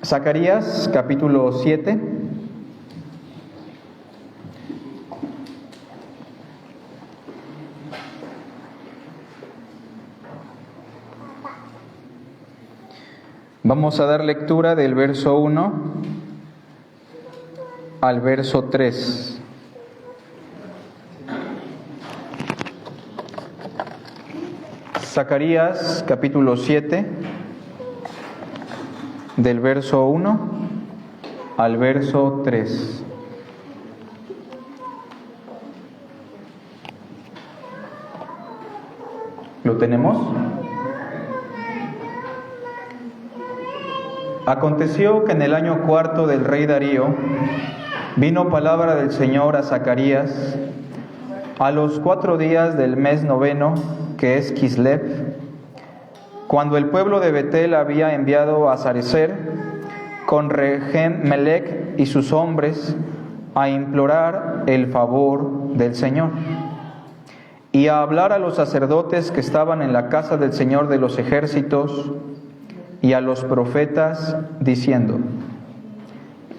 Zacarías capítulo 7. Vamos a dar lectura del verso 1 al verso 3. Zacarías capítulo 7, del verso 1 al verso 3. ¿Lo tenemos? Aconteció que en el año cuarto del rey Darío vino palabra del Señor a Zacarías a los 4 días del mes noveno, que es Kislev, cuando el pueblo de Betel había enviado a Sarecer con Regem-Melech y sus hombres a implorar el favor del Señor y a hablar a los sacerdotes que estaban en la casa del Señor de los ejércitos y a los profetas, diciendo: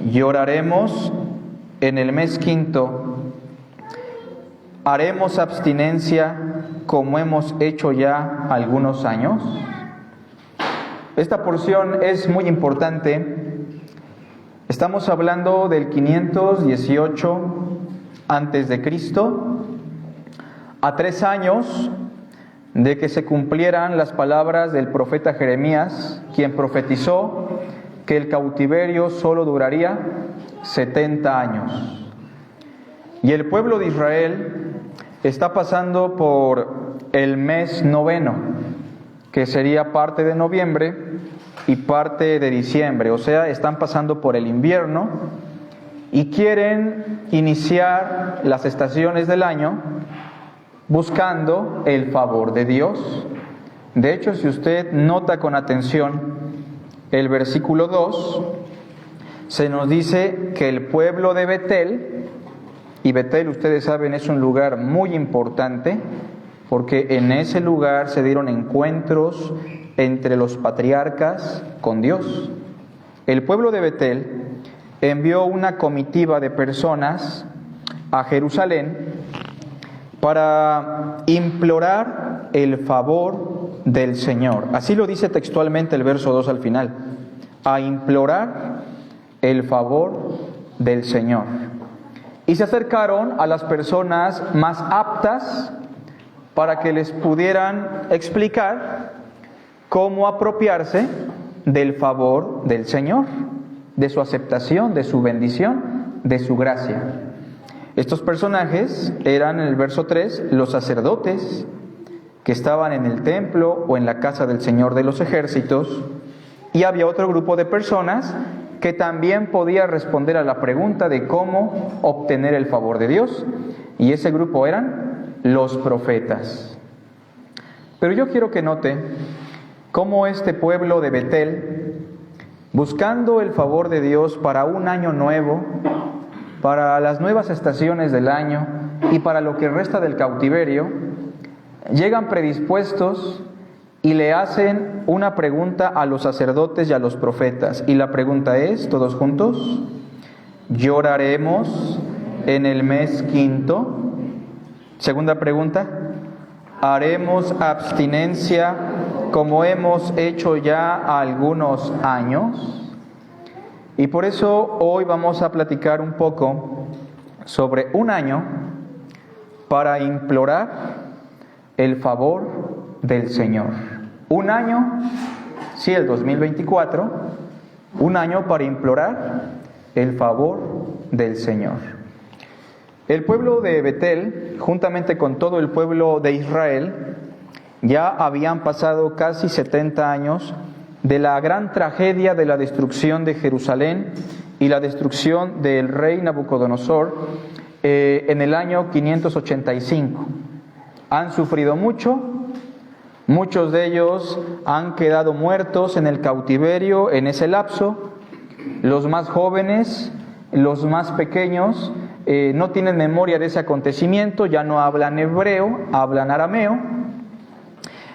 lloraremos en el mes quinto, haremos abstinencia como hemos hecho ya algunos años. Esta porción es muy importante. Estamos hablando del 518 antes de Cristo, a 3 años de que se cumplieran las palabras del profeta Jeremías, quien profetizó que el cautiverio solo duraría 70 años. Y el pueblo de Israel está pasando por el mes noveno, que sería parte de noviembre y parte de diciembre, o sea, están pasando por el invierno y quieren iniciar las estaciones del año buscando el favor de Dios. De hecho, si usted nota con atención el versículo 2, se nos dice que el pueblo de Betel, y Betel, ustedes saben, es un lugar muy importante, porque en ese lugar se dieron encuentros entre los patriarcas con Dios. El pueblo de Betel envió una comitiva de personas a Jerusalén para implorar el favor del Señor. Así lo dice textualmente el verso 2 al final: a implorar el favor del Señor. Y se acercaron a las personas más aptas para que les pudieran explicar cómo apropiarse del favor del Señor, de su aceptación, de su bendición, de su gracia. Estos personajes eran, en el verso 3, los sacerdotes que estaban en el templo o en la casa del Señor de los ejércitos, y había otro grupo de personas que también podía responder a la pregunta de cómo obtener el favor de Dios, y ese grupo eran los profetas. Pero yo quiero que note cómo este pueblo de Betel, buscando el favor de Dios para un año nuevo, para las nuevas estaciones del año y para lo que resta del cautiverio, llegan predispuestos y le hacen una pregunta a los sacerdotes y a los profetas. Y la pregunta es, todos juntos: ¿lloraremos en el mes quinto? Segunda pregunta: ¿haremos abstinencia como hemos hecho ya algunos años? Y por eso hoy vamos a platicar un poco sobre un año para implorar el favor del Señor. Un año, sí, el 2024, un año para implorar el favor del Señor. El pueblo de Betel, juntamente con todo el pueblo de Israel, ya habían pasado casi 70 años de la gran tragedia de la destrucción de Jerusalén y la destrucción del rey Nabucodonosor en el año 585. Han sufrido mucho, muchos de ellos han quedado muertos en el cautiverio en ese lapso. Los más jóvenes, los más pequeños, no tienen memoria de ese acontecimiento, ya no hablan hebreo, hablan arameo.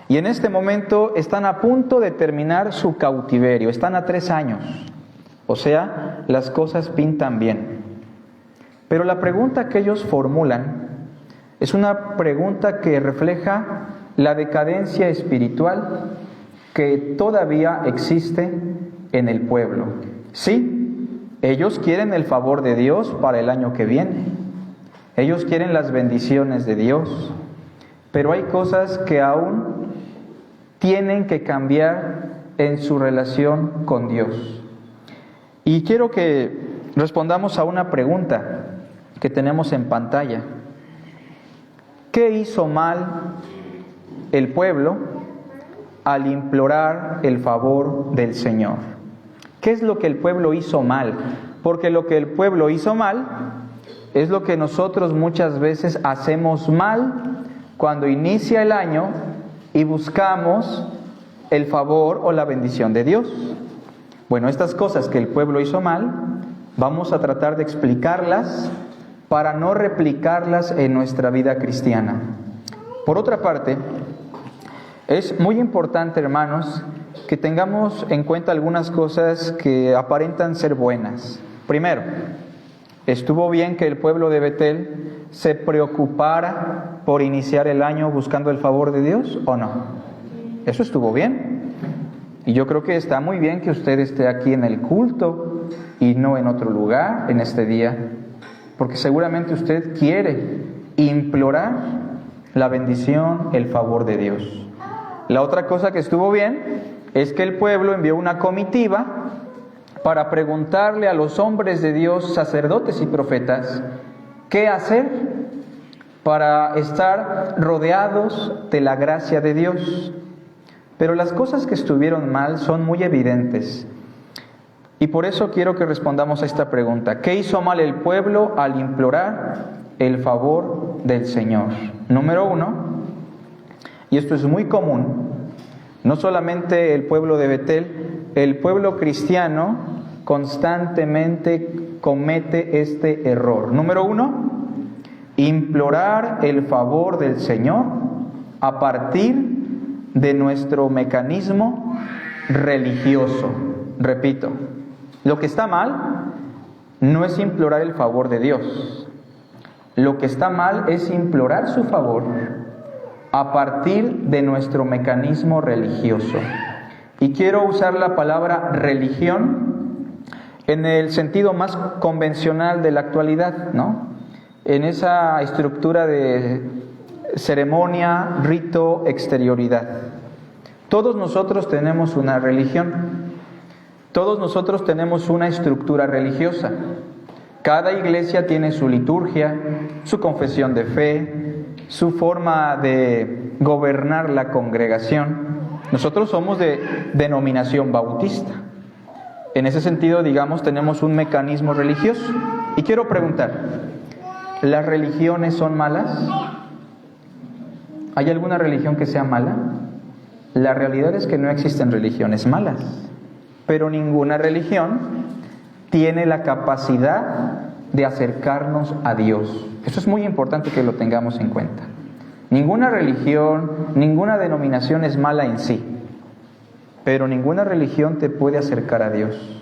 Y en este momento están a punto de terminar su cautiverio, están a 3 años. O sea, las cosas pintan bien. Pero la pregunta que ellos formulan es una pregunta que refleja la decadencia espiritual que todavía existe en el pueblo. Sí, ellos quieren el favor de Dios para el año que viene. Ellos quieren las bendiciones de Dios. Pero hay cosas que aún tienen que cambiar en su relación con Dios. Y quiero que respondamos a una pregunta que tenemos en pantalla. ¿Qué hizo mal el pueblo al implorar el favor del Señor? ¿Qué es lo que el pueblo hizo mal? Porque lo que el pueblo hizo mal es lo que nosotros muchas veces hacemos mal cuando inicia el año y buscamos el favor o la bendición de Dios. Bueno, estas cosas que el pueblo hizo mal, vamos a tratar de explicarlas para no replicarlas en nuestra vida cristiana. Por otra parte, es muy importante, hermanos, que tengamos en cuenta algunas cosas que aparentan ser buenas. Primero, ¿estuvo bien que el pueblo de Betel se preocupara por iniciar el año buscando el favor de Dios o no? Eso estuvo bien. Y yo creo que está muy bien que usted esté aquí en el culto y no en otro lugar en este día, porque seguramente usted quiere implorar la bendición, el favor de Dios. La otra cosa que estuvo bien es que el pueblo envió una comitiva para preguntarle a los hombres de Dios, sacerdotes y profetas, qué hacer para estar rodeados de la gracia de Dios. Pero las cosas que estuvieron mal son muy evidentes. Y por eso quiero que respondamos a esta pregunta. ¿Qué hizo mal el pueblo al implorar el favor del Señor? Número uno, y esto es muy común, no solamente el pueblo de Betel, el pueblo cristiano constantemente comete este error. Número uno, implorar el favor del Señor a partir de nuestro mecanismo religioso. Repito, lo que está mal no es implorar el favor de Dios. Lo que está mal es implorar su favor a partir de nuestro mecanismo religioso. Y quiero usar la palabra religión en el sentido más convencional de la actualidad, ¿no? En esa estructura de ceremonia, rito, exterioridad. Todos nosotros tenemos una religión. Todos nosotros tenemos una estructura religiosa. Cada iglesia tiene su liturgia, su confesión de fe, su forma de gobernar la congregación. Nosotros somos de denominación bautista. En ese sentido, digamos, tenemos un mecanismo religioso. Y quiero preguntar, ¿las religiones son malas? ¿Hay alguna religión que sea mala? La realidad es que no existen religiones malas, pero ninguna religión tiene la capacidad de acercarnos a Dios. Eso es muy importante que lo tengamos en cuenta. Ninguna religión, ninguna denominación es mala en sí, pero ninguna religión te puede acercar a Dios.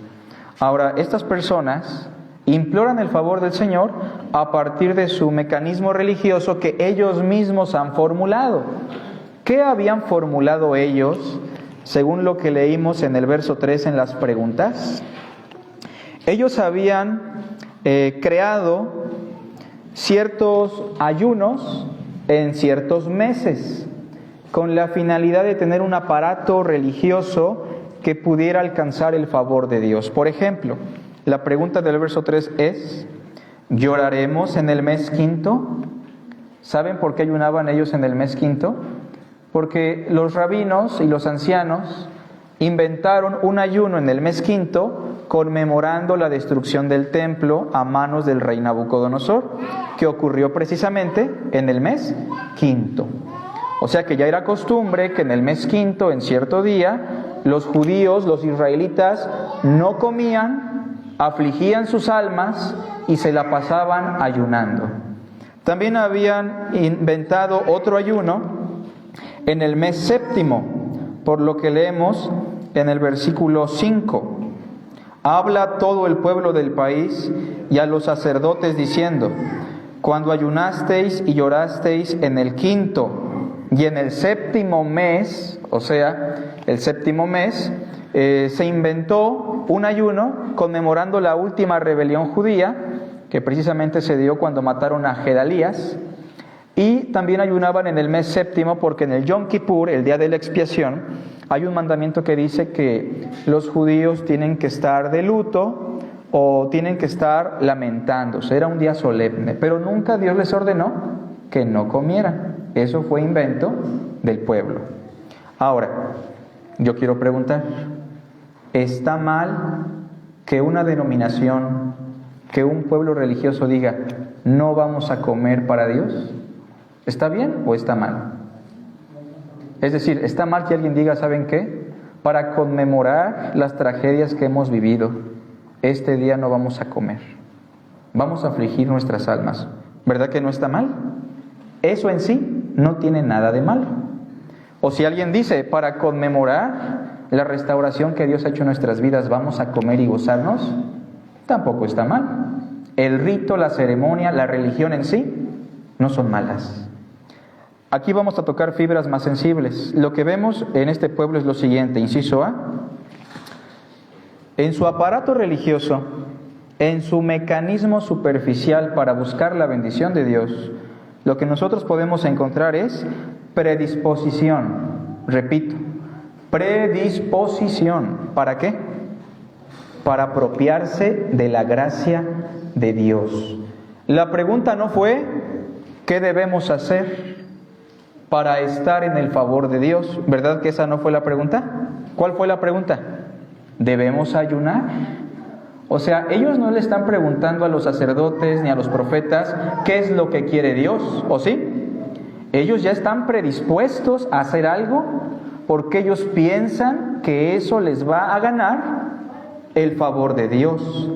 Ahora, estas personas imploran el favor del Señor a partir de su mecanismo religioso que ellos mismos han formulado. ¿Qué habían formulado ellos según lo que leímos en el verso 3 en las preguntas? Ellos habían creado ciertos ayunos en ciertos meses con la finalidad de tener un aparato religioso que pudiera alcanzar el favor de Dios. Por ejemplo, la pregunta del verso 3 es, ¿lloraremos en el mes quinto? ¿Saben por qué ayunaban ellos en el mes quinto? Porque los rabinos y los ancianos inventaron un ayuno en el mes quinto conmemorando la destrucción del templo a manos del rey Nabucodonosor, que ocurrió precisamente en el mes quinto. O sea que ya era costumbre que en el mes quinto, en cierto día, los judíos, los israelitas, no comían, afligían sus almas y se la pasaban ayunando. También habían inventado otro ayuno en el mes séptimo, por lo que leemos en el versículo 5. habla a todo el pueblo del país y a los sacerdotes diciendo: cuando ayunasteis y llorasteis en el 5º y en el 7º mes, o sea, el 7º mes, se inventó un ayuno conmemorando la última rebelión judía, que precisamente se dio cuando mataron a Gedalías, y también ayunaban en el mes 7º porque en el Yom Kippur, el día de la expiación, hay un mandamiento que dice que los judíos tienen que estar de luto o tienen que estar lamentándose. Era un día solemne, pero nunca Dios les ordenó que no comieran. Eso fue invento del pueblo. Ahora, yo quiero preguntar, ¿está mal que una denominación, que un pueblo religioso diga, no vamos a comer para Dios? ¿Está bien o está mal? Es decir, ¿está mal que alguien diga, ¿saben qué? Para conmemorar las tragedias que hemos vivido, este día no vamos a comer, vamos a afligir nuestras almas. ¿Verdad que no está mal? Eso en sí no tiene nada de malo. O si alguien dice, para conmemorar la restauración que Dios ha hecho en nuestras vidas, vamos a comer y gozarnos, tampoco está mal. El rito, la ceremonia, la religión en sí no son malas. Aquí vamos a tocar fibras más sensibles. Lo que vemos en este pueblo es lo siguiente, inciso A. En su aparato religioso, en su mecanismo superficial para buscar la bendición de Dios, lo que nosotros podemos encontrar es predisposición. Repito, predisposición. ¿Para qué? Para apropiarse de la gracia de Dios. La pregunta no fue, ¿qué debemos hacer para estar en el favor de Dios? ¿Verdad que esa no fue la pregunta? ¿Cuál fue la pregunta? ¿Debemos ayunar? O sea, ellos no le están preguntando a los sacerdotes ni a los profetas qué es lo que quiere Dios, ¿o sí? Ellos ya están predispuestos a hacer algo porque ellos piensan que eso les va a ganar el favor de Dios.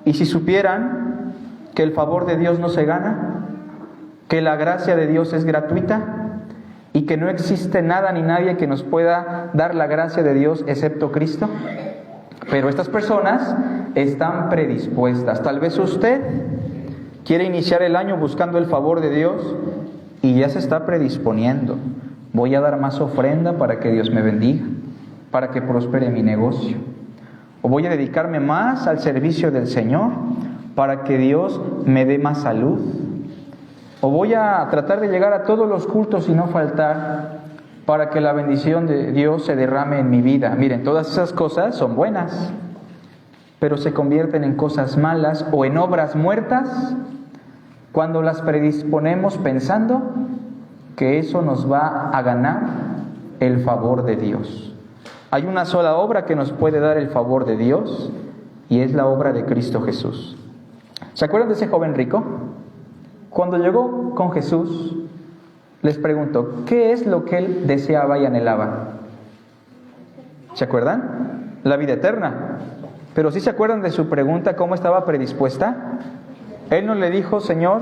Y si supieran que el favor de Dios no se gana, que la gracia de Dios es gratuita y que no existe nada ni nadie que nos pueda dar la gracia de Dios excepto Cristo. Pero estas personas están predispuestas. Tal vez usted quiere iniciar el año buscando el favor de Dios y ya se está predisponiendo. Voy a dar más ofrenda para que Dios me bendiga, para que prospere mi negocio. O voy a dedicarme más al servicio del Señor para que Dios me dé más salud. O voy a tratar de llegar a todos los cultos y no faltar para que la bendición de Dios se derrame en mi vida. Miren, todas esas cosas son buenas, pero se convierten en cosas malas o en obras muertas cuando las predisponemos pensando que eso nos va a ganar el favor de Dios. Hay una sola obra que nos puede dar el favor de Dios y es la obra de Cristo Jesús. ¿Se acuerdan de ese joven rico? Cuando llegó con Jesús, les preguntó, ¿qué es lo que él deseaba y anhelaba? ¿Se acuerdan? La vida eterna. Pero ¿sí se acuerdan de su pregunta, cómo estaba predispuesta? Él no le dijo, Señor,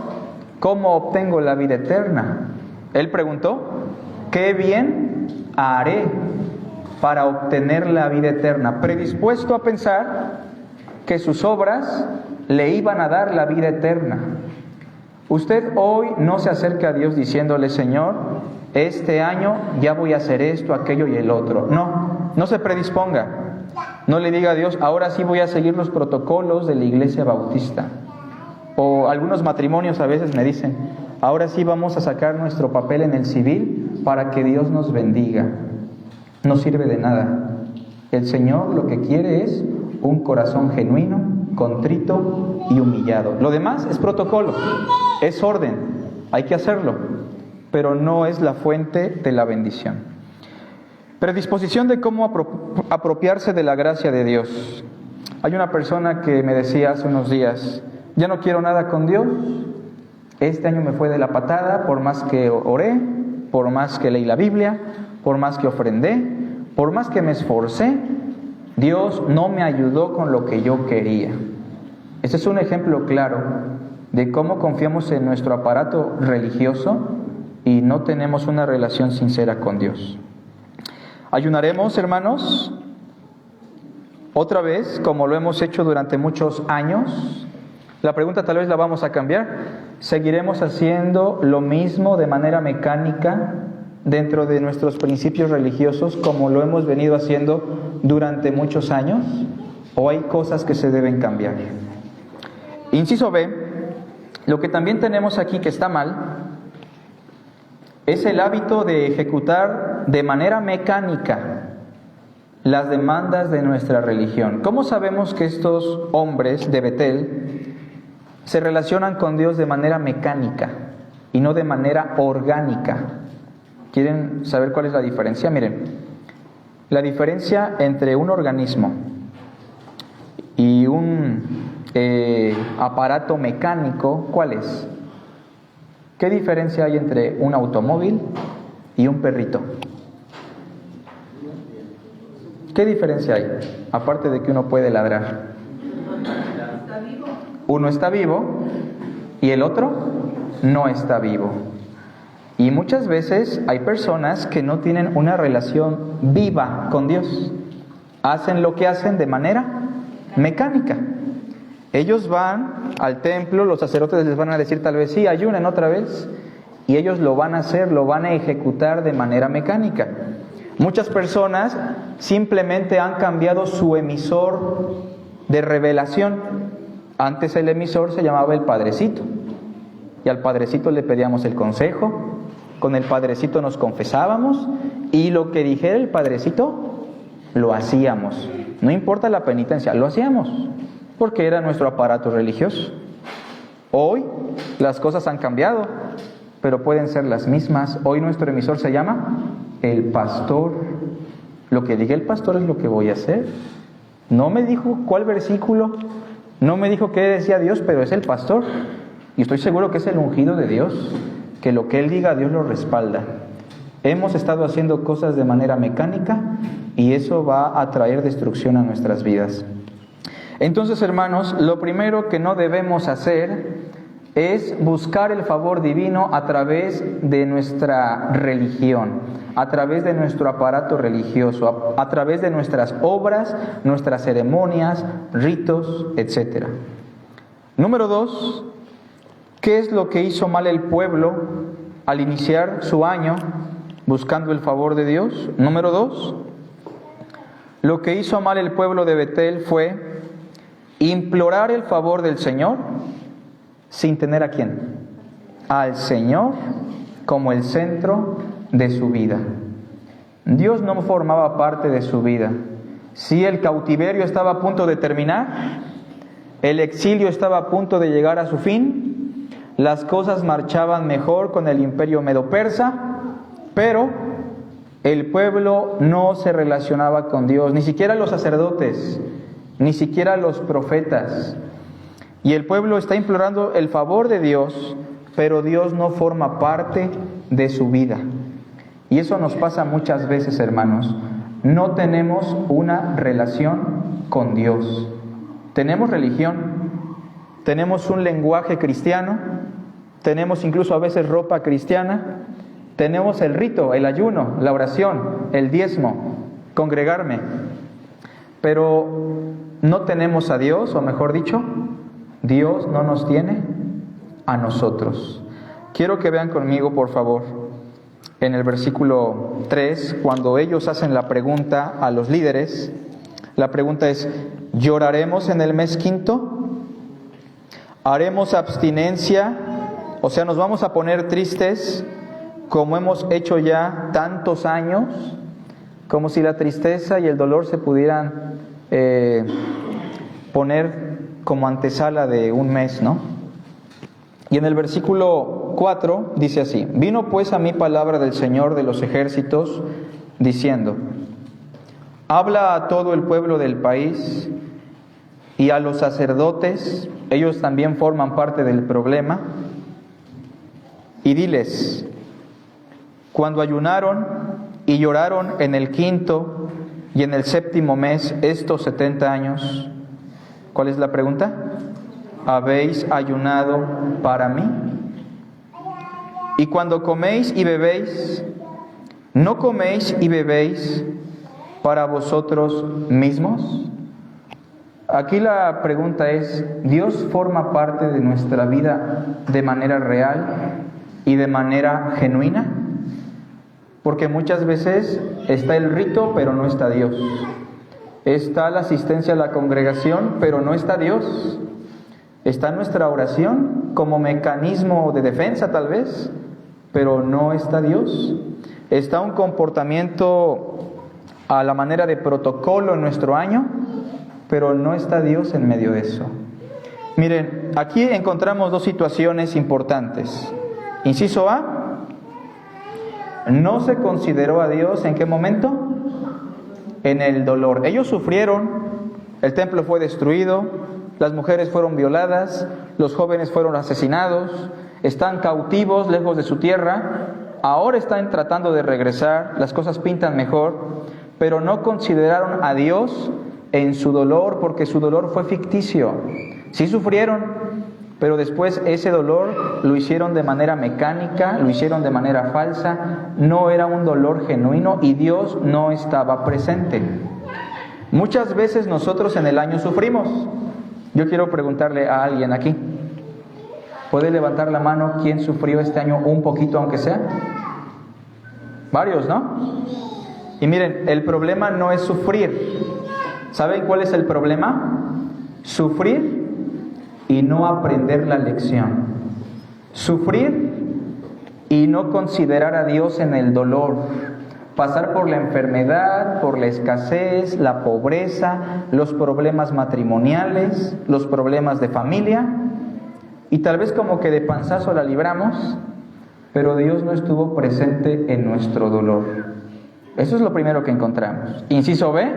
¿cómo obtengo la vida eterna? Él preguntó, ¿qué bien haré para obtener la vida eterna? Predispuesto a pensar que sus obras le iban a dar la vida eterna. Usted hoy no se acerca a Dios diciéndole, Señor, este año ya voy a hacer esto, aquello y el otro. No se predisponga. No le diga a Dios, ahora sí voy a seguir los protocolos de la Iglesia Bautista. O algunos matrimonios a veces me dicen, ahora sí vamos a sacar nuestro papel en el civil para que Dios nos bendiga. No sirve de nada. El Señor lo que quiere es un corazón genuino, contrito y humillado. Lo demás es protocolo, es orden, hay que hacerlo, pero no es la fuente de la bendición. Predisposición de cómo apropiarse de la gracia de Dios. Hay una persona que me decía hace unos días, ya no quiero nada con Dios, este año me fue de la patada, por más que oré, por más que leí la Biblia, por más que ofrendé, por más que me esforcé, Dios no me ayudó con lo que yo quería. Este es un ejemplo claro de cómo confiamos en nuestro aparato religioso y no tenemos una relación sincera con Dios. ¿Ayunaremos, hermanos? otra vez, como lo hemos hecho durante muchos años? La pregunta tal vez la vamos a cambiar. ¿Seguiremos haciendo lo mismo de manera mecánica dentro de nuestros principios religiosos como lo hemos venido haciendo durante muchos años? ¿O hay cosas que se deben cambiar? Inciso B, lo que también tenemos aquí que está mal es el hábito de ejecutar de manera mecánica las demandas de nuestra religión. ¿Cómo sabemos que estos hombres de Betel se relacionan con Dios de manera mecánica y no de manera orgánica? ¿Quieren saber cuál es la diferencia? Miren, la diferencia entre un organismo y un aparato mecánico, ¿cuál es? ¿Qué diferencia hay entre un automóvil y un perrito? ¿Qué diferencia hay? Aparte de que uno puede ladrar. Uno está vivo y el otro no está vivo. Y muchas veces hay personas que no tienen una relación viva con Dios. Hacen lo que hacen de manera mecánica. Ellos van al templo, los sacerdotes les van a decir tal vez sí, ayunen otra vez, y ellos lo van a hacer, lo van a ejecutar de manera mecánica. Muchas personas simplemente han cambiado su emisor de revelación. Antes el emisor se llamaba el Padrecito, y al Padrecito le pedíamos el consejo, con el Padrecito nos confesábamos, y lo que dijera el Padrecito, lo hacíamos. No importa la penitencia, lo hacíamos, porque era nuestro aparato religioso. Hoy las cosas han cambiado, pero pueden ser las mismas. Hoy nuestro emisor se llama el pastor. Lo que diga el pastor es lo que voy a hacer. No me dijo cuál versículo, no me dijo qué decía Dios, pero es el pastor. Y estoy seguro que es el ungido de Dios, que lo que él diga Dios lo respalda. Hemos estado haciendo cosas de manera mecánica y eso va a traer destrucción a nuestras vidas. Entonces, hermanos, lo primero que no debemos hacer es buscar el favor divino a través de nuestra religión, a través de nuestro aparato religioso, a través de nuestras obras, nuestras ceremonias, ritos, etc. Número 2, ¿qué es lo que hizo mal el pueblo al iniciar su año buscando el favor de Dios? Número 2, lo que hizo mal el pueblo de Betel fue implorar el favor del Señor sin tener ¿a quién? Al Señor como el centro de su vida. Dios no formaba parte de su vida. Si el cautiverio estaba a punto de terminar, el exilio estaba a punto de llegar a su fin, las cosas marchaban mejor con el imperio medo-persa, pero el pueblo no se relacionaba con Dios, ni siquiera los sacerdotes, ni siquiera los profetas. Y el pueblo está implorando el favor de Dios, pero Dios no forma parte de su vida. Y eso nos pasa muchas veces, hermanos. No tenemos una relación con Dios. Tenemos religión, tenemos un lenguaje cristiano, tenemos incluso a veces ropa cristiana, tenemos el rito, el ayuno, la oración, el diezmo, congregarme, pero no tenemos a Dios, o mejor dicho, Dios no nos tiene a nosotros. Quiero que vean conmigo, por favor, en el versículo 3, cuando ellos hacen la pregunta a los líderes. La pregunta es: ¿lloraremos en el mes quinto? ¿Haremos abstinencia? O sea, ¿nos vamos a poner tristes como hemos hecho ya tantos años? Como si la tristeza y el dolor se pudieran poner como antesala de un mes, ¿no? Y en el versículo 4 dice así: vino pues a mí palabra del Señor de los ejércitos, diciendo: habla a todo el pueblo del país y a los sacerdotes, ellos también forman parte del problema, y diles: cuando ayunaron y lloraron en el quinto y en el séptimo mes, estos 70 años, ¿cuál es la pregunta? ¿Habéis ayunado para mí? Y cuando coméis y bebéis, ¿no coméis y bebéis para vosotros mismos? aquí la pregunta es, ¿Dios forma parte de nuestra vida de manera real y de manera genuina? Porque muchas veces está el rito, pero no está Dios. Está la asistencia a la congregación, pero no está Dios. Está nuestra oración como mecanismo de defensa tal vez, pero no está Dios. Está un comportamiento a la manera de protocolo en nuestro año, pero no está Dios en medio de eso. Miren, aquí encontramos dos situaciones importantes. Inciso A, no se consideró a Dios ¿en qué momento? En el dolor. Ellos sufrieron, el templo fue destruido, las mujeres fueron violadas, los jóvenes fueron asesinados, están cautivos lejos de su tierra, ahora están tratando de regresar, las cosas pintan mejor, pero no consideraron a Dios en su dolor porque su dolor fue ficticio. Sí sufrieron, pero después ese dolor lo hicieron de manera mecánica, lo hicieron de manera falsa, no era un dolor genuino y Dios no estaba presente. Muchas veces nosotros en el año sufrimos. Yo quiero preguntarle a alguien aquí, ¿puede levantar la mano quién sufrió este año un poquito aunque sea? Varios, ¿no? Y miren, el problema no es sufrir. ¿Saben cuál es el problema? Sufrir y no aprender la lección. Sufrir y no considerar a Dios en el dolor. Pasar por la enfermedad, por la escasez, la pobreza, los problemas matrimoniales, los problemas de familia. Y tal vez como que de panzazo la libramos, pero Dios no estuvo presente en nuestro dolor. Eso es lo primero que encontramos. Inciso B,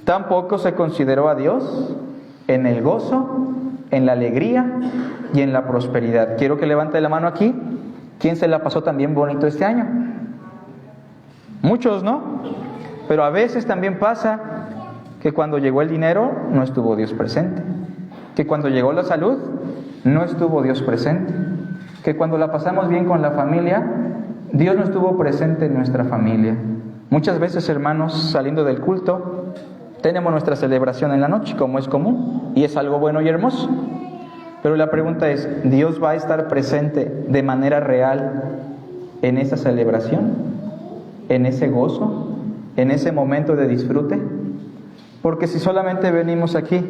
tampoco se consideró a Dios en el gozo, en la alegría y en la prosperidad. Quiero que levante la mano aquí. ¿Quién se la pasó también bonito este año? Muchos, ¿no? Pero a veces también pasa que cuando llegó el dinero no estuvo Dios presente. Que cuando llegó la salud no estuvo Dios presente. Que cuando la pasamos bien con la familia, Dios no estuvo presente en nuestra familia. Muchas veces, hermanos, saliendo del culto, tenemos nuestra celebración en la noche, como es común, y es algo bueno y hermoso. Pero la pregunta es, ¿Dios va a estar presente de manera real en esa celebración? ¿En ese gozo? ¿En ese momento de disfrute? Porque si solamente venimos aquí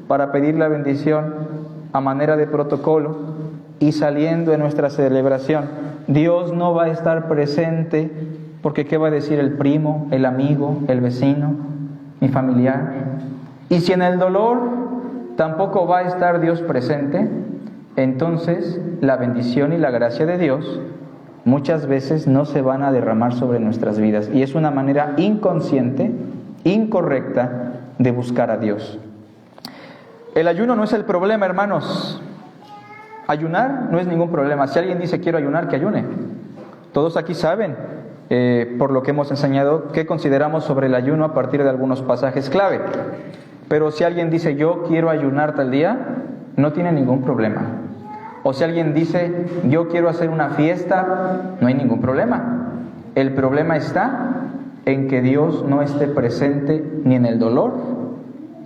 para pedir la bendición a manera de protocolo y saliendo de nuestra celebración, Dios no va a estar presente, porque ¿qué va a decir el primo, el amigo, el vecino, mi familiar? Y si en el dolor tampoco va a estar Dios presente, entonces la bendición y la gracia de Dios muchas veces no se van a derramar sobre nuestras vidas. Y es una manera inconsciente, incorrecta de buscar a Dios. El ayuno no es el problema, hermanos. Ayunar no es ningún problema. Si alguien dice quiero ayunar, que ayune. Todos aquí saben, por lo que hemos enseñado, qué consideramos sobre el ayuno a partir de algunos pasajes clave. Pero si alguien dice yo quiero ayunar tal día, no tiene ningún problema. O si alguien dice yo quiero hacer una fiesta, no hay ningún problema. El problema está en que Dios no esté presente ni en el dolor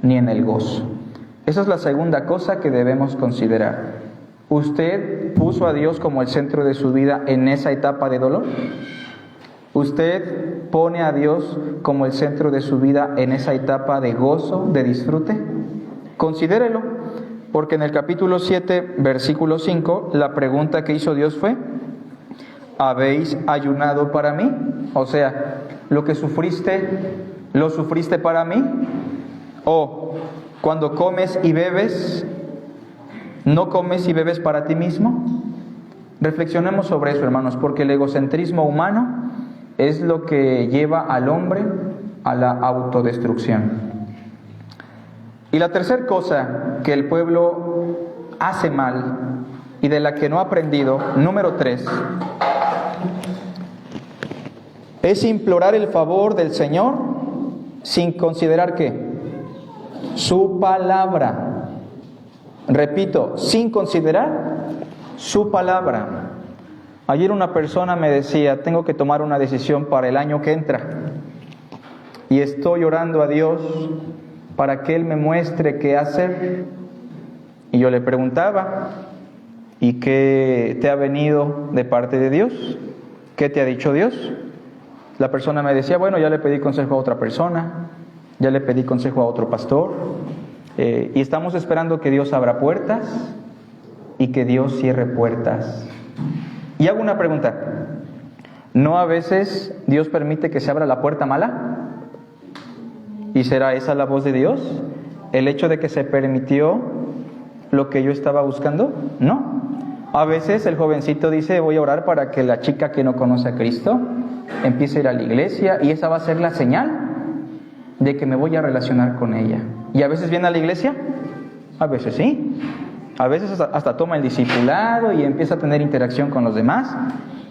ni en el gozo. Esa es la segunda cosa que debemos considerar. ¿Usted puso a Dios como el centro de su vida en esa etapa de dolor? ¿Usted pone a Dios como el centro de su vida en esa etapa de gozo, de disfrute? Considérelo, porque en el capítulo 7, versículo 5, la pregunta que hizo Dios fue: ¿habéis ayunado para mí? O sea, lo que sufriste, ¿lo sufriste para mí? O cuando comes y bebes, ¿no comes y bebes para ti mismo? Reflexionemos sobre eso, hermanos, porque el egocentrismo humano es lo que lleva al hombre a la autodestrucción. Y la tercera cosa que el pueblo hace mal y de la que no ha aprendido, número 3, es implorar el favor del Señor sin considerar ¿qué? Su palabra. Repito, sin considerar su palabra. Ayer una persona me decía, tengo que tomar una decisión para el año que entra. Y estoy orando a Dios para que Él me muestre qué hacer. Y yo le preguntaba, ¿y qué te ha venido de parte de Dios? ¿Qué te ha dicho Dios? La persona me decía, bueno, ya le pedí consejo a otra persona, ya le pedí consejo a otro pastor, y estamos esperando que Dios abra puertas y que Dios cierre puertas. Y hago una pregunta, ¿no a veces Dios permite que se abra la puerta mala? ¿Y será esa la voz de Dios? ¿El hecho de que se permitió lo que yo estaba buscando? No. A veces el jovencito dice, voy a orar para que la chica que no conoce a Cristo empiece a ir a la iglesia, y esa va a ser la señal de que me voy a relacionar con ella. ¿Y a veces viene a la iglesia? A veces sí. A veces hasta toma el discipulado y empieza a tener interacción con los demás.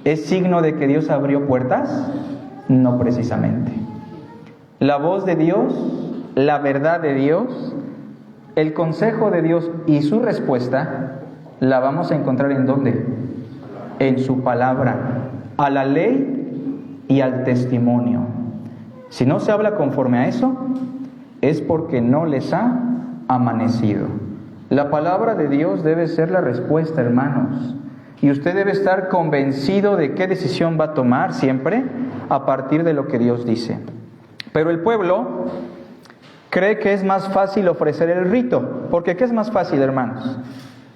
¿Es signo de que Dios abrió puertas? No precisamente. La voz de Dios, la verdad de Dios, el consejo de Dios y su respuesta la vamos a encontrar ¿en dónde? En su palabra, a la ley y al testimonio. Si no se habla conforme a eso, es porque no les ha amanecido. La palabra de Dios debe ser la respuesta, hermanos. Y usted debe estar convencido de qué decisión va a tomar siempre a partir de lo que Dios dice. Pero el pueblo cree que es más fácil ofrecer el rito. Porque ¿qué es más fácil, hermanos?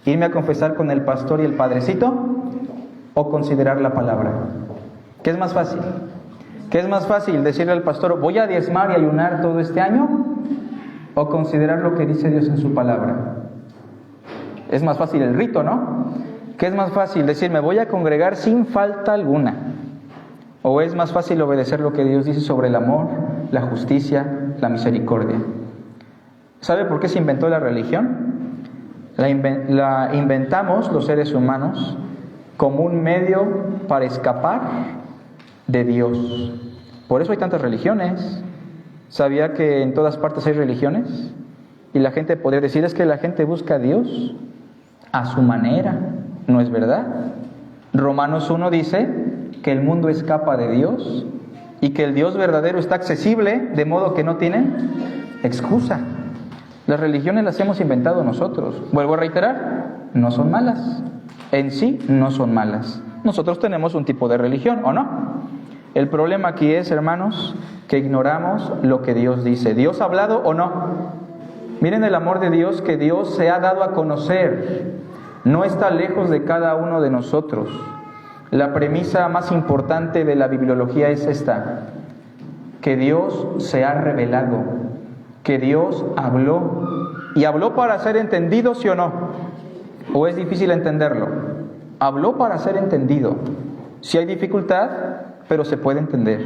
¿Irme a confesar con el pastor y el padrecito o considerar la palabra? ¿Qué es más fácil? ¿Qué es más fácil? ¿Decirle al pastor, voy a diezmar y ayunar todo este año? ¿O considerar lo que dice Dios en su palabra? Es más fácil el rito, ¿no? ¿Qué es más fácil? Decir, me voy a congregar sin falta alguna. ¿O es más fácil obedecer lo que Dios dice sobre el amor, la justicia, la misericordia? ¿Sabe por qué se inventó la religión? La inventamos los seres humanos como un medio para escapar de Dios. Por eso hay tantas religiones. ¿Sabía que en todas partes hay religiones? Y la gente podría decir, es que la gente busca a Dios a su manera. ¿No es verdad? Romanos 1 dice que el mundo escapa de Dios y que el Dios verdadero está accesible, de modo que no tienen excusa. Las religiones las hemos inventado nosotros. Vuelvo a reiterar, no son malas. En sí no son malas. Nosotros tenemos un tipo de religión, ¿o no? El problema aquí es, hermanos, que ignoramos lo que Dios dice. ¿Dios ha hablado o no? Miren el amor de Dios, que Dios se ha dado a conocer. No está lejos de cada uno de nosotros. La premisa más importante de la bibliología es esta: que Dios se ha revelado, que Dios habló. ¿Y habló para ser entendido, sí o no? ¿O es difícil entenderlo? Habló para ser entendido. Sí hay dificultad, pero se puede entender.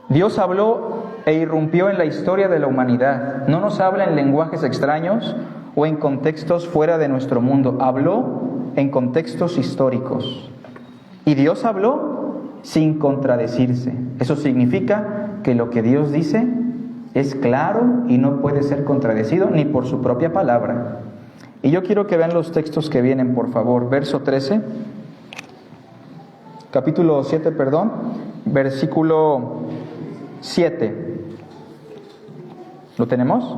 Dios habló e irrumpió en la historia de la humanidad. No nos habla en lenguajes extraños o en contextos fuera de nuestro mundo. Habló en contextos históricos. Y Dios habló sin contradecirse. Eso significa que lo que Dios dice es claro y no puede ser contradecido ni por su propia palabra. Y yo quiero que vean los textos que vienen, por favor. Verso 13, capítulo 7, versículo 7. ¿Lo tenemos?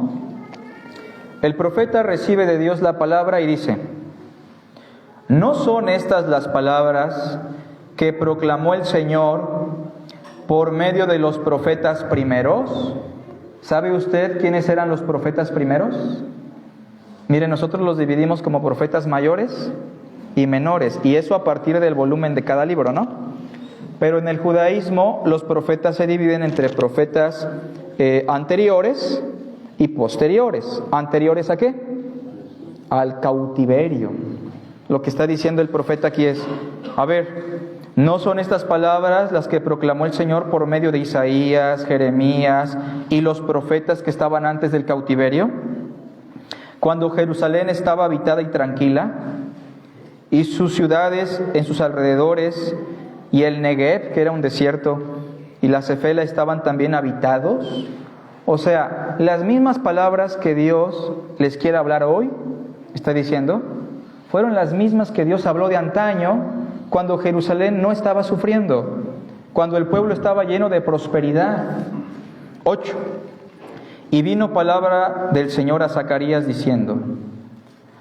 El profeta recibe de Dios la palabra y dice: ¿no son estas las palabras que proclamó el Señor por medio de los profetas primeros? ¿Sabe usted quiénes eran los profetas primeros? Mire, nosotros los dividimos como profetas mayores y menores, y eso a partir del volumen de cada libro, ¿no? Pero en el judaísmo los profetas se dividen entre profetas anteriores y posteriores. ¿Anteriores a qué? Al cautiverio. Lo que está diciendo el profeta aquí es, a ver, ¿no son estas palabras las que proclamó el Señor por medio de Isaías, Jeremías y los profetas que estaban antes del cautiverio? Cuando Jerusalén estaba habitada y tranquila, y sus ciudades en sus alrededores, y el Negev, que era un desierto, y la Cefela estaban también habitados. O sea, las mismas palabras que Dios les quiere hablar hoy, está diciendo, fueron las mismas que Dios habló de antaño, cuando Jerusalén no estaba sufriendo, cuando el pueblo estaba lleno de prosperidad. 8. Y vino palabra del Señor a Zacarías diciendo: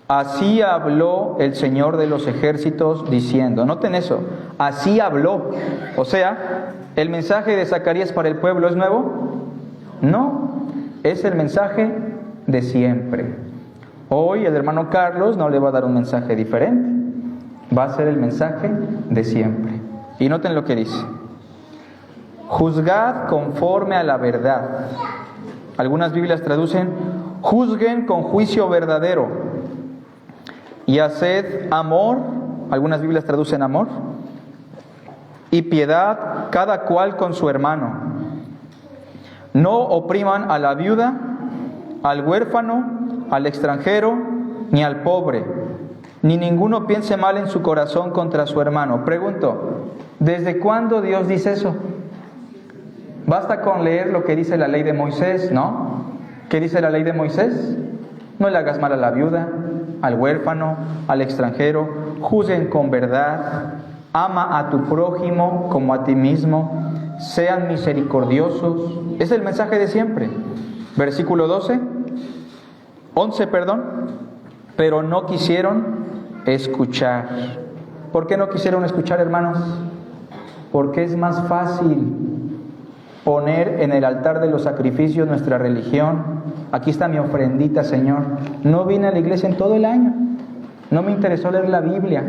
así habló el Señor de los ejércitos diciendo. Noten eso, así habló. O sea, ¿el mensaje de Zacarías para el pueblo es nuevo? No, es el mensaje de siempre. Hoy el hermano Carlos no le va a dar un mensaje diferente, va a ser el mensaje de siempre. Y noten lo que dice: juzgad conforme a la verdad. Algunas Biblias traducen: juzguen con juicio verdadero. Y haced amor, algunas Biblias traducen amor, y piedad cada cual con su hermano. No opriman a la viuda, al huérfano, al extranjero, ni al pobre, ni ninguno piense mal en su corazón contra su hermano. Pregunto, ¿desde cuándo Dios dice eso? Basta con leer lo que dice la ley de Moisés, ¿no? ¿Qué dice la ley de Moisés? No le hagas mal a la viuda, al huérfano, al extranjero, juzguen con verdad, ama a tu prójimo como a ti mismo, sean misericordiosos. Es el mensaje de siempre. Versículo 11, pero no quisieron escuchar. ¿Por qué no quisieron escuchar, hermanos? Porque es más fácil poner en el altar de los sacrificios nuestra religión. Aquí está mi ofrendita, Señor. No vine a la iglesia en todo el año. No me interesó leer la Biblia.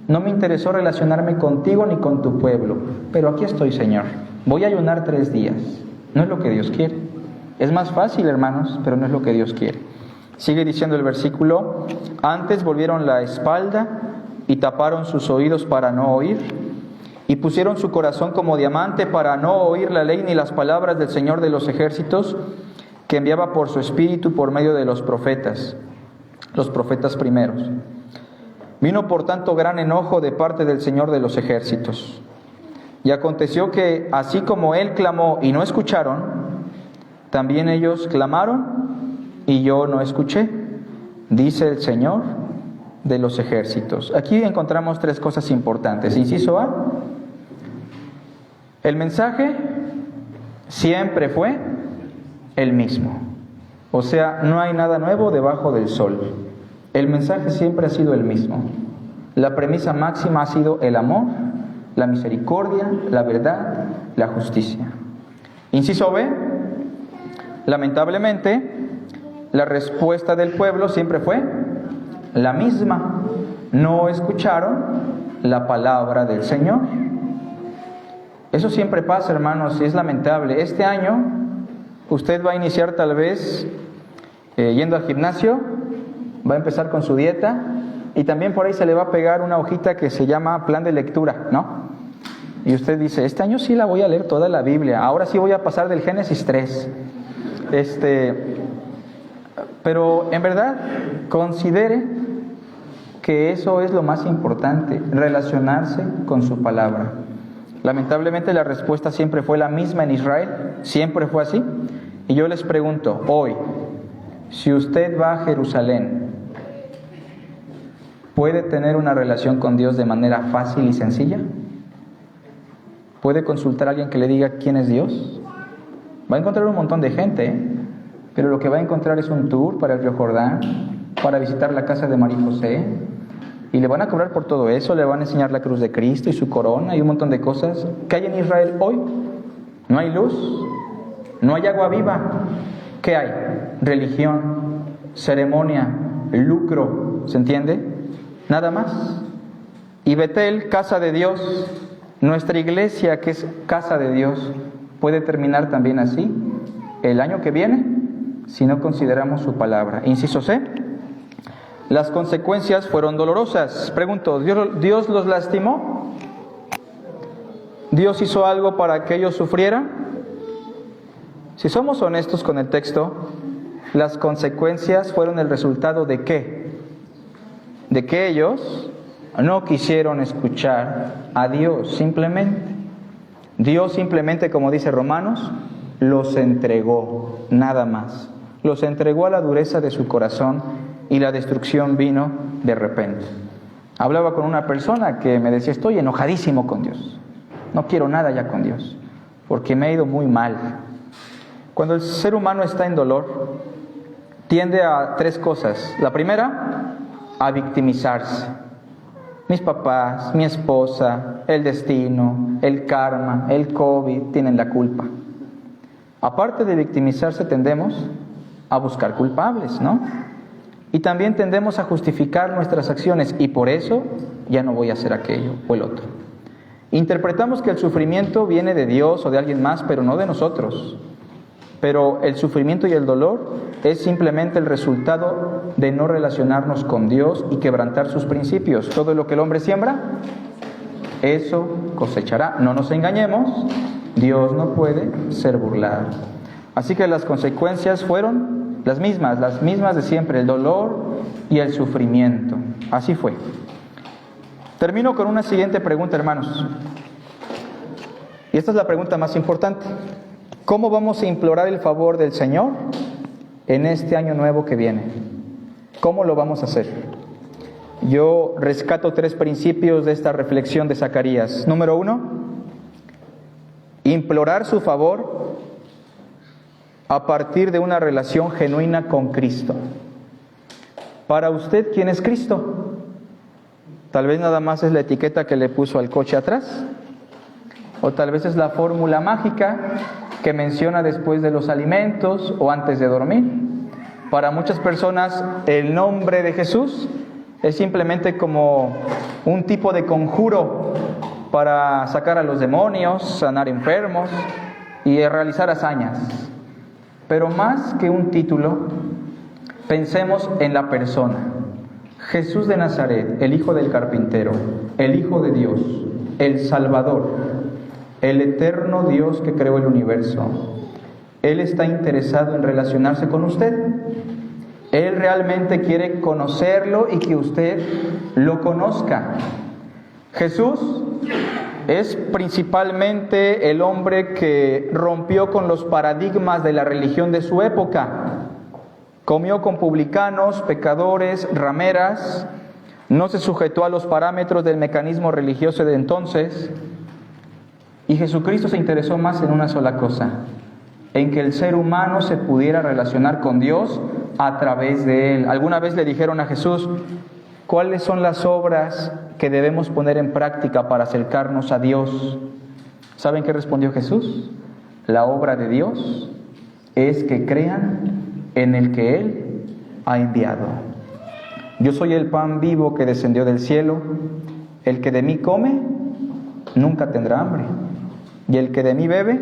No me interesó relacionarme contigo ni con tu pueblo. Pero aquí estoy, Señor. Voy a ayunar 3 días. No es lo que Dios quiere. Es más fácil, hermanos, pero no es lo que Dios quiere. Sigue diciendo el versículo: antes volvieron la espalda y taparon sus oídos para no oír, y pusieron su corazón como diamante para no oír la ley ni las palabras del Señor de los ejércitos, que enviaba por su espíritu por medio de los profetas primeros. Vino por tanto gran enojo de parte del Señor de los ejércitos. Y aconteció que así como él clamó y no escucharon, también ellos clamaron y yo no escuché, dice el Señor de los ejércitos. Aquí encontramos 3 cosas importantes. Inciso A: el mensaje siempre fue el mismo. O sea, no hay nada nuevo debajo del sol. El mensaje siempre ha sido el mismo. La premisa máxima ha sido el amor, la misericordia, la verdad, la justicia. Inciso B: lamentablemente, la respuesta del pueblo siempre fue la misma. No escucharon la palabra del Señor. Eso siempre pasa, hermanos, y es lamentable. Este año usted va a iniciar tal vez yendo al gimnasio, va a empezar con su dieta, y también por ahí se le va a pegar una hojita que se llama plan de lectura, ¿no? Y usted dice: este año sí la voy a leer toda la Biblia, ahora sí voy a pasar del Génesis 3. Pero en verdad, considere que eso es lo más importante, relacionarse con su palabra. Lamentablemente la respuesta siempre fue la misma en Israel, siempre fue así. Y yo les pregunto hoy, si usted va a Jerusalén, ¿puede tener una relación con Dios de manera fácil y sencilla? ¿Puede consultar a alguien que le diga quién es Dios? Va a encontrar un montón de gente, pero lo que va a encontrar es un tour para el río Jordán, para visitar la casa de María José, y le van a cobrar por todo eso, le van a enseñar la cruz de Cristo y su corona y un montón de cosas que hay en Israel hoy. No hay luz, no hay agua viva. ¿Qué hay? Religión, ceremonia, lucro, ¿se entiende? Nada más. Y Betel, casa de Dios, nuestra iglesia que es casa de Dios, puede terminar también así el año que viene si no consideramos su palabra. Inciso C: las consecuencias fueron dolorosas. Pregunto, ¿Dios los lastimó? ¿Dios hizo algo para que ellos sufrieran? Si somos honestos con el texto, las consecuencias fueron el resultado ¿de qué? De que ellos no quisieron escuchar a Dios, simplemente. Dios simplemente, como dice Romanos, los entregó, nada más. Los entregó a la dureza de su corazón y la destrucción vino de repente. Hablaba con una persona que me decía: estoy enojadísimo con Dios. No quiero nada ya con Dios, porque me ha ido muy mal. Cuando el ser humano está en dolor, tiende a 3 cosas. La primera, a victimizarse. Mis papás, mi esposa, el destino, el karma, el COVID tienen la culpa. Aparte de victimizarse, tendemos a buscar culpables, ¿no? Y también tendemos a justificar nuestras acciones y por eso ya no voy a hacer aquello o el otro. Interpretamos que el sufrimiento viene de Dios o de alguien más, pero no de nosotros. Pero el sufrimiento y el dolor es simplemente el resultado de no relacionarnos con Dios y quebrantar sus principios. Todo lo que el hombre siembra, eso cosechará. No nos engañemos, Dios no puede ser burlado. Así que las consecuencias fueron las mismas de siempre, el dolor y el sufrimiento. Así fue. Termino con una siguiente pregunta, hermanos. Y esta es la pregunta más importante. ¿Cómo vamos a implorar el favor del Señor en este año nuevo que viene? ¿Cómo lo vamos a hacer? Yo rescato 3 principios de esta reflexión de Zacarías. Número 1, implorar su favor a partir de una relación genuina con Cristo. Para usted, ¿quién es Cristo? Tal vez nada más es la etiqueta que le puso al coche atrás, o tal vez es la fórmula mágica que menciona después de los alimentos o antes de dormir. Para muchas personas el nombre de Jesús es simplemente como un tipo de conjuro para sacar a los demonios, sanar enfermos y realizar hazañas. Pero más que un título, pensemos en la persona. Jesús de Nazaret, el hijo del carpintero, el Hijo de Dios, el Salvador, el eterno Dios que creó el universo. Él está interesado en relacionarse con usted. Él realmente quiere conocerlo y que usted lo conozca. Jesús es principalmente el hombre que rompió con los paradigmas de la religión de su época. Comió con publicanos, pecadores, rameras, no se sujetó a los parámetros del mecanismo religioso de entonces. Y Jesucristo se interesó más en una sola cosa, en que el ser humano se pudiera relacionar con Dios a través de Él. Alguna vez le dijeron a Jesús, ¿cuáles son las obras que debemos poner en práctica para acercarnos a Dios? ¿Saben qué respondió Jesús? La obra de Dios es que crean en el que Él ha enviado. Yo soy el pan vivo que descendió del cielo. El que de mí come, nunca tendrá hambre. Y el que de mí bebe,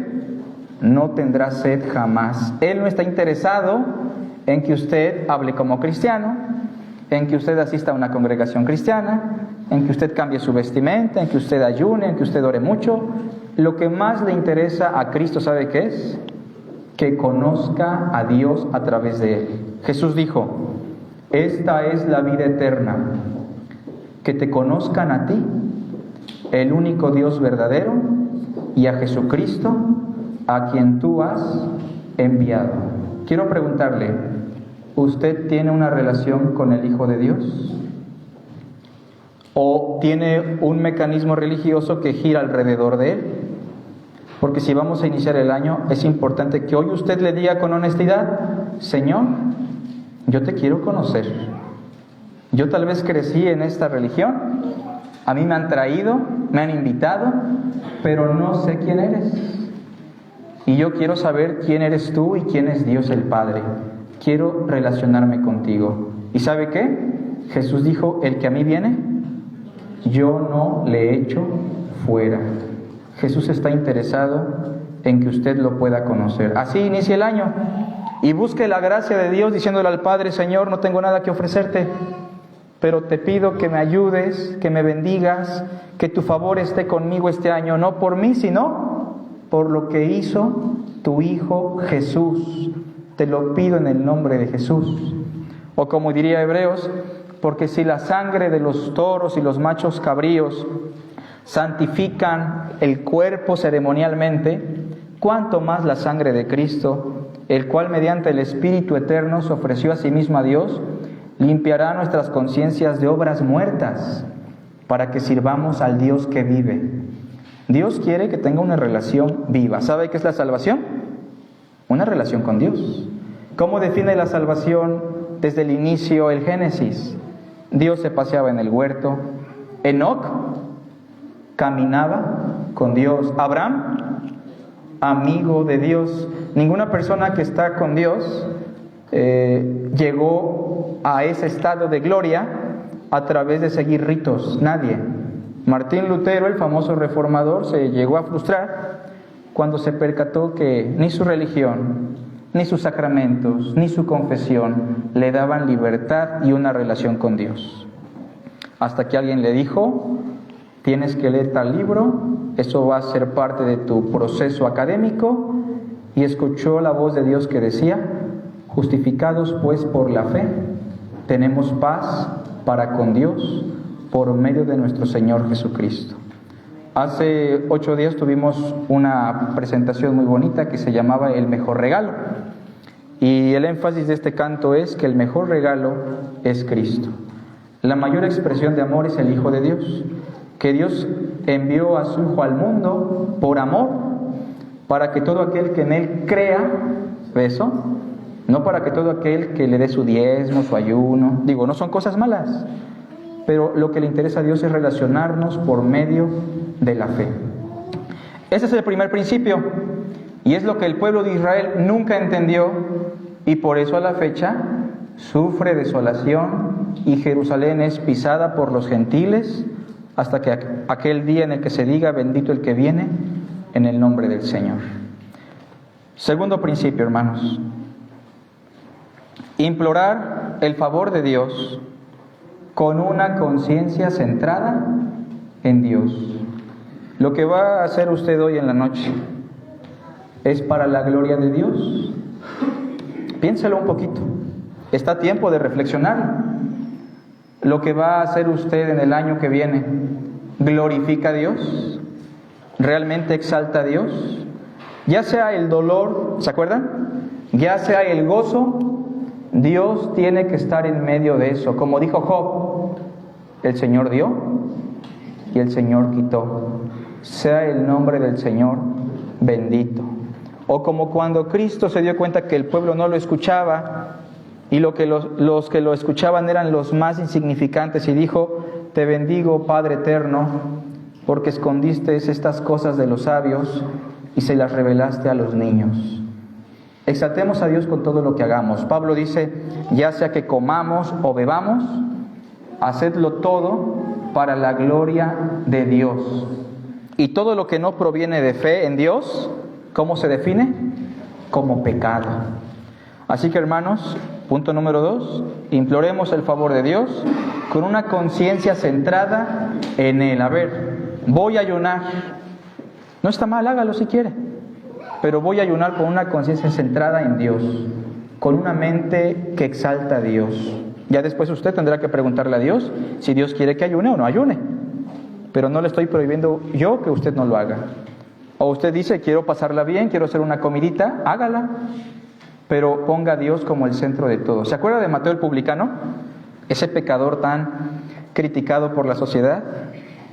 no tendrá sed jamás. Él no está interesado en que usted hable como cristiano, en que usted asista a una congregación cristiana, en que usted cambie su vestimenta, en que usted ayune, en que usted ore mucho. Lo que más le interesa a Cristo, ¿sabe qué es? Que conozca a Dios a través de Él. Jesús dijo, esta es la vida eterna, que te conozcan a ti, el único Dios verdadero, y a Jesucristo, a quien tú has enviado. Quiero preguntarle, ¿usted tiene una relación con el Hijo de Dios? ¿O tiene un mecanismo religioso que gira alrededor de Él? Porque si vamos a iniciar el año, es importante que hoy usted le diga con honestidad, Señor, yo te quiero conocer. Yo tal vez crecí en esta religión, a mí me han traído, me han invitado, pero no sé quién eres. Y yo quiero saber quién eres tú y quién es Dios el Padre. Quiero relacionarme contigo. ¿Y sabe qué? Jesús dijo, el que a mí viene, yo no le echo fuera. Jesús está interesado en que usted lo pueda conocer. Así inicia el año y busque la gracia de Dios diciéndole al Padre, Señor, no tengo nada que ofrecerte, pero te pido que me ayudes, que me bendigas, que tu favor esté conmigo este año, no por mí, sino por lo que hizo tu Hijo Jesús. Te lo pido en el nombre de Jesús. O como diría Hebreos, porque si la sangre de los toros y los machos cabríos santifican el cuerpo ceremonialmente, cuánto más la sangre de Cristo, el cual mediante el Espíritu Eterno se ofreció a sí mismo a Dios, limpiará nuestras conciencias de obras muertas para que sirvamos al Dios que vive. Dios quiere que tenga una relación viva. ¿Sabe qué es la salvación? una relación con Dios. ¿Cómo define la salvación desde el inicio el Génesis? Dios se paseaba en el huerto. Enoc caminaba con Dios. Abraham, amigo de Dios. Ninguna persona que está con Dios llegó a ese estado de gloria a través de seguir ritos. Nadie. Martín Lutero, el famoso reformador, se llegó a frustrar cuando se percató que ni su religión, ni sus sacramentos, ni su confesión le daban libertad y una relación con Dios. Hasta que alguien le dijo: tienes que leer tal libro, eso va a ser parte de tu proceso académico, y escuchó la voz de Dios que decía: justificados pues por la fe, tenemos paz para con Dios por medio de nuestro Señor Jesucristo. Hace 8 días tuvimos una presentación muy bonita que se llamaba El Mejor Regalo. Y el énfasis de este canto es que el mejor regalo es Cristo. La mayor expresión de amor es el Hijo de Dios, que Dios envió a su Hijo al mundo por amor, para que todo aquel que en Él crea, eso, no para que todo aquel que le dé su diezmo, su ayuno, digo, no son cosas malas, pero lo que le interesa a Dios es relacionarnos por medio de la fe. Ese es el primer principio, y es lo que el pueblo de Israel nunca entendió, y por eso a la fecha sufre desolación y Jerusalén es pisada por los gentiles hasta que aquel día en el que se diga: bendito el que viene en el nombre del Señor. Segundo principio, hermanos: implorar el favor de Dios con una conciencia centrada en Dios. Lo que va a hacer usted hoy en la noche es para la gloria de Dios. Piénselo un poquito. Está a tiempo de reflexionar. Lo que va a hacer usted en el año que viene, ¿glorifica a Dios? ¿Realmente exalta a Dios? Ya sea el dolor, ¿se acuerdan? Ya sea el gozo, Dios tiene que estar en medio de eso. Como dijo Job: el Señor dio y el Señor quitó. Sea el nombre del Señor bendito. O como cuando Cristo se dio cuenta que el pueblo no lo escuchaba y los que lo escuchaban eran los más insignificantes, y dijo: te bendigo, Padre eterno, porque escondiste estas cosas de los sabios y se las revelaste a los niños. Exaltemos a Dios con todo lo que hagamos. Pablo dice: ya sea que comamos o bebamos, hacedlo todo para la gloria de Dios. Y todo lo que no proviene de fe en Dios, ¿cómo se define? Como pecado. Así que, hermanos, punto número 2, imploremos el favor de Dios con una conciencia centrada en Él. A ver, voy a ayunar. No está mal, hágalo si quiere. Pero voy a ayunar con una conciencia centrada en Dios, con una mente que exalta a Dios. Ya después usted tendrá que preguntarle a Dios si Dios quiere que ayune o no ayune. Pero no le estoy prohibiendo yo que usted no lo haga. O usted dice: quiero pasarla bien, quiero hacer una comidita, hágala. Pero ponga a Dios como el centro de todo. ¿Se acuerda de Mateo el publicano? Ese pecador tan criticado por la sociedad.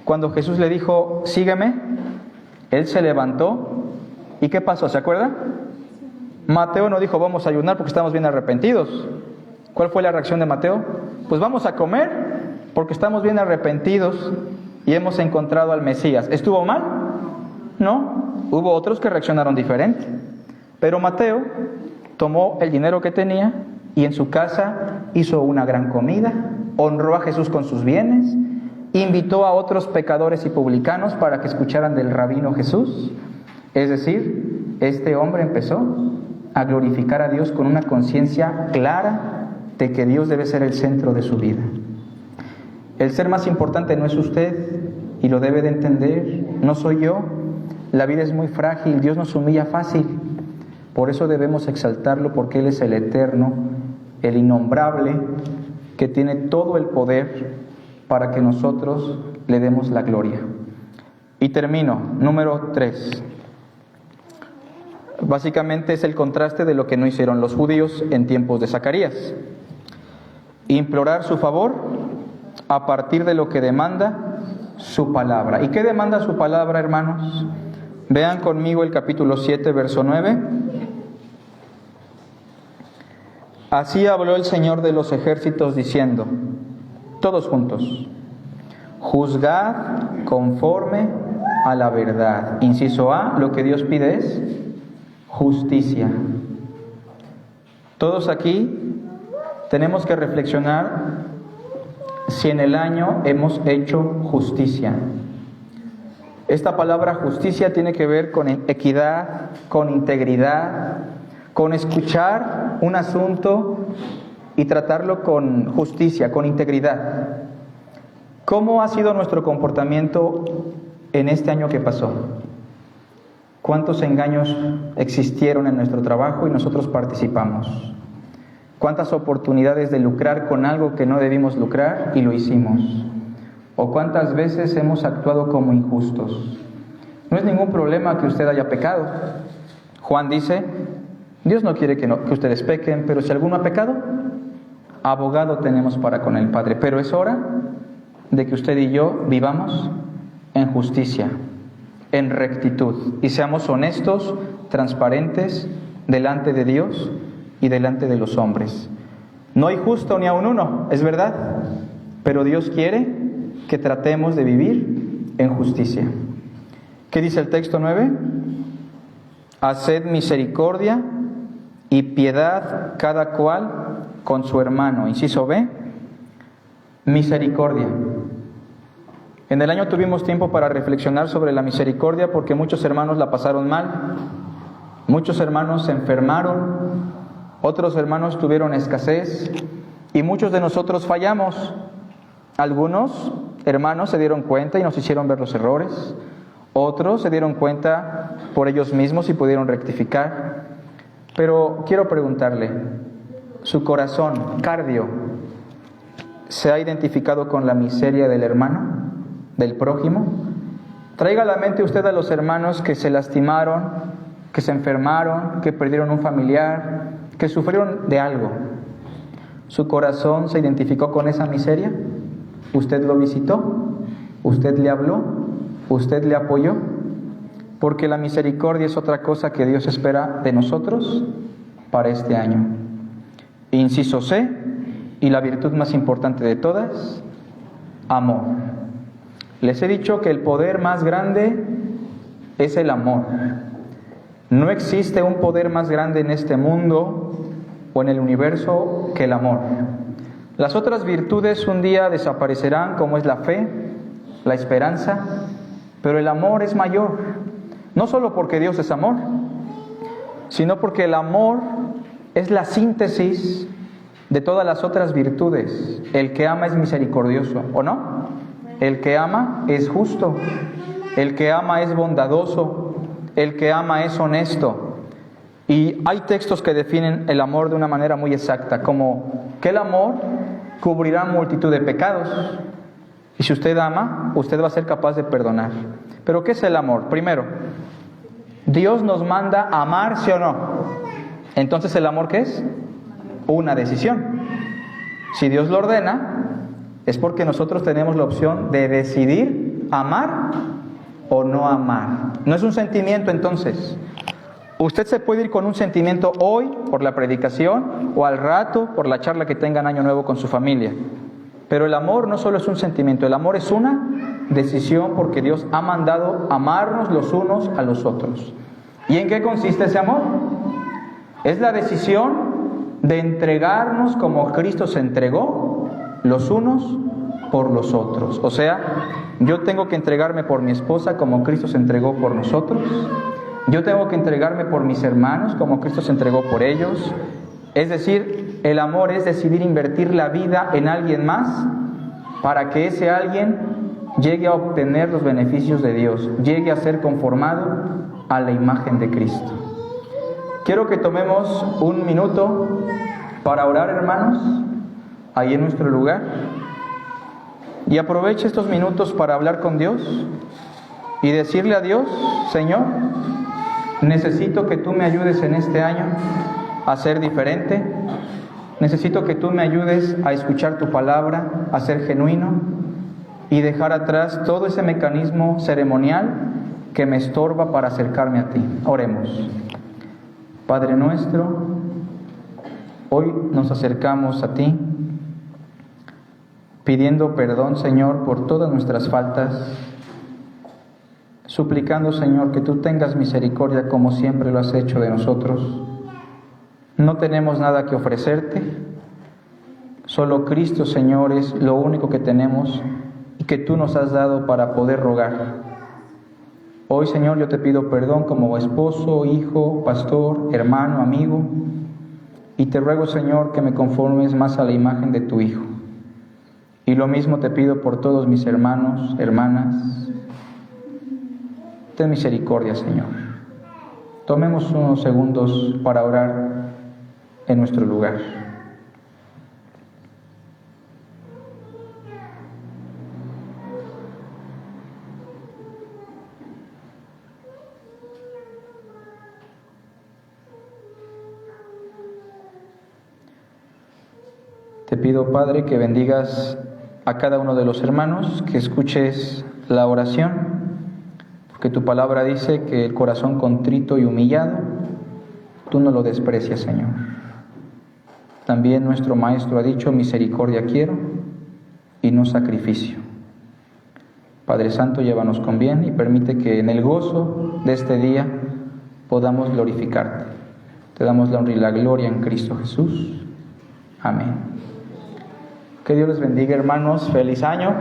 Cuando Jesús le dijo: sígueme, él se levantó. ¿Y qué pasó? ¿Se acuerda? Mateo no dijo: vamos a ayunar porque estamos bien arrepentidos. ¿Cuál fue la reacción de Mateo? Pues vamos a comer porque estamos bien arrepentidos y hemos encontrado al Mesías. ¿Estuvo mal? No. Hubo otros que reaccionaron diferente. Pero Mateo tomó el dinero que tenía y en su casa hizo una gran comida, honró a Jesús con sus bienes, invitó a otros pecadores y publicanos para que escucharan del rabino Jesús. Es decir, este hombre empezó a glorificar a Dios con una conciencia clara de que Dios debe ser el centro de su vida. El ser más importante no es usted, y lo debe de entender, no soy yo. La vida es muy frágil, Dios nos humilla fácil. Por eso debemos exaltarlo, porque Él es el eterno, el innombrable, que tiene todo el poder para que nosotros le demos la gloria. Y termino, número 3. Básicamente es el contraste de lo que no hicieron los judíos en tiempos de Zacarías. Implorar su favor a partir de lo que demanda su palabra. ¿Y qué demanda su palabra, hermanos? Vean conmigo el capítulo 7, verso 9. Así habló el Señor de los ejércitos diciendo, todos juntos, juzgad conforme a la verdad. Inciso A, lo que Dios pide es justicia. Todos aquí tenemos que reflexionar si en el año hemos hecho justicia. Esta palabra justicia tiene que ver con equidad, con integridad, con escuchar un asunto y tratarlo con justicia, con integridad. ¿Cómo ha sido nuestro comportamiento en este año que pasó? ¿Cuántos engaños existieron en nuestro trabajo y nosotros participamos? ¿Cuántas oportunidades de lucrar con algo que no debimos lucrar y lo hicimos? ¿O cuántas veces hemos actuado como injustos? No es ningún problema que usted haya pecado. Juan dice, Dios no quiere que ustedes pequen, pero si alguno ha pecado, abogado tenemos para con el Padre. Pero es hora de que usted y yo vivamos en justicia, en rectitud, y seamos honestos, transparentes delante de Dios y delante de los hombres. No hay justo ni aun uno, es verdad, pero Dios quiere que tratemos de vivir en justicia. ¿Qué dice el texto 9? Haced misericordia y piedad cada cual con su hermano. Inciso B, misericordia. En el año tuvimos tiempo para reflexionar sobre la misericordia porque muchos hermanos la pasaron mal, muchos hermanos se enfermaron, otros hermanos tuvieron escasez y muchos de nosotros fallamos. Algunos hermanos se dieron cuenta y nos hicieron ver los errores, otros se dieron cuenta por ellos mismos y pudieron rectificar. Pero quiero preguntarle, ¿su corazón, cardio, se ha identificado con la miseria del hermano, del prójimo? Traiga a la mente usted a los hermanos que se lastimaron, que se enfermaron, que perdieron un familiar, que sufrieron de algo. ¿Su corazón se identificó con esa miseria? ¿Usted lo visitó? ¿Usted le habló? ¿Usted le apoyó? Porque la misericordia es otra cosa que Dios espera de nosotros para este año. Inciso C, y la virtud más importante de todas, amor. Les he dicho que el poder más grande es el amor. No existe un poder más grande en este mundo o en el universo que el amor. Las otras virtudes un día desaparecerán, como es la fe, la esperanza, pero el amor es mayor. No solo porque Dios es amor, sino porque el amor es la síntesis de todas las otras virtudes. El que ama es misericordioso, ¿o no? El que ama es justo, el que ama es bondadoso, el que ama es honesto. Y hay textos que definen el amor de una manera muy exacta, como que el amor cubrirá multitud de pecados. Y si usted ama, usted va a ser capaz de perdonar. ¿Pero qué es el amor? Primero, Dios nos manda a amar, ¿sí o no? Entonces, ¿el amor qué es? Una decisión. Si Dios lo ordena, es porque nosotros tenemos la opción de decidir amar o no amar. No es un sentimiento, entonces. Usted se puede ir con un sentimiento hoy por la predicación o al rato por la charla que tenga en Año Nuevo con su familia. Pero el amor no solo es un sentimiento, el amor es una decisión porque Dios ha mandado amarnos los unos a los otros. ¿Y en qué consiste ese amor? Es la decisión de entregarnos como Cristo se entregó los unos por los otros. O sea, yo tengo que entregarme por mi esposa como Cristo se entregó por nosotros. Yo tengo que entregarme por mis hermanos como Cristo se entregó por ellos. Es decir, el amor es decidir invertir la vida en alguien más para que ese alguien llegue a obtener los beneficios de Dios, llegue a ser conformado a la imagen de Cristo. Quiero que tomemos un minuto para orar, hermanos, ahí en nuestro lugar. Y aproveche estos minutos para hablar con Dios y decirle a Dios: Señor, necesito que tú me ayudes en este año a ser diferente. Necesito que tú me ayudes a escuchar tu palabra, a ser genuino y dejar atrás todo ese mecanismo ceremonial que me estorba para acercarme a ti. Oremos. Padre nuestro, Hoy nos acercamos a ti, pidiendo perdón, Señor, por todas nuestras faltas, suplicando, Señor, que tú tengas misericordia como siempre lo has hecho de nosotros. No tenemos nada que ofrecerte, solo Cristo, Señor, es lo único que tenemos y que tú nos has dado para poder rogar. Hoy, Señor, yo te pido perdón como esposo, hijo, pastor, hermano, amigo, y te ruego, Señor, que me conformes más a la imagen de tu Hijo. Y lo mismo te pido por todos mis hermanos, hermanas. Ten misericordia, Señor. Tomemos unos segundos para orar en nuestro lugar. Te pido, Padre, que bendigas a cada uno de los hermanos, que escuches la oración, porque tu palabra dice que el corazón contrito y humillado, tú no lo desprecias, Señor. También nuestro Maestro ha dicho, misericordia quiero y no sacrificio. Padre Santo, llévanos con bien y permite que en el gozo de este día podamos glorificarte. Te damos la honra y la gloria en Cristo Jesús. Amén. Que Dios les bendiga, hermanos. Feliz año.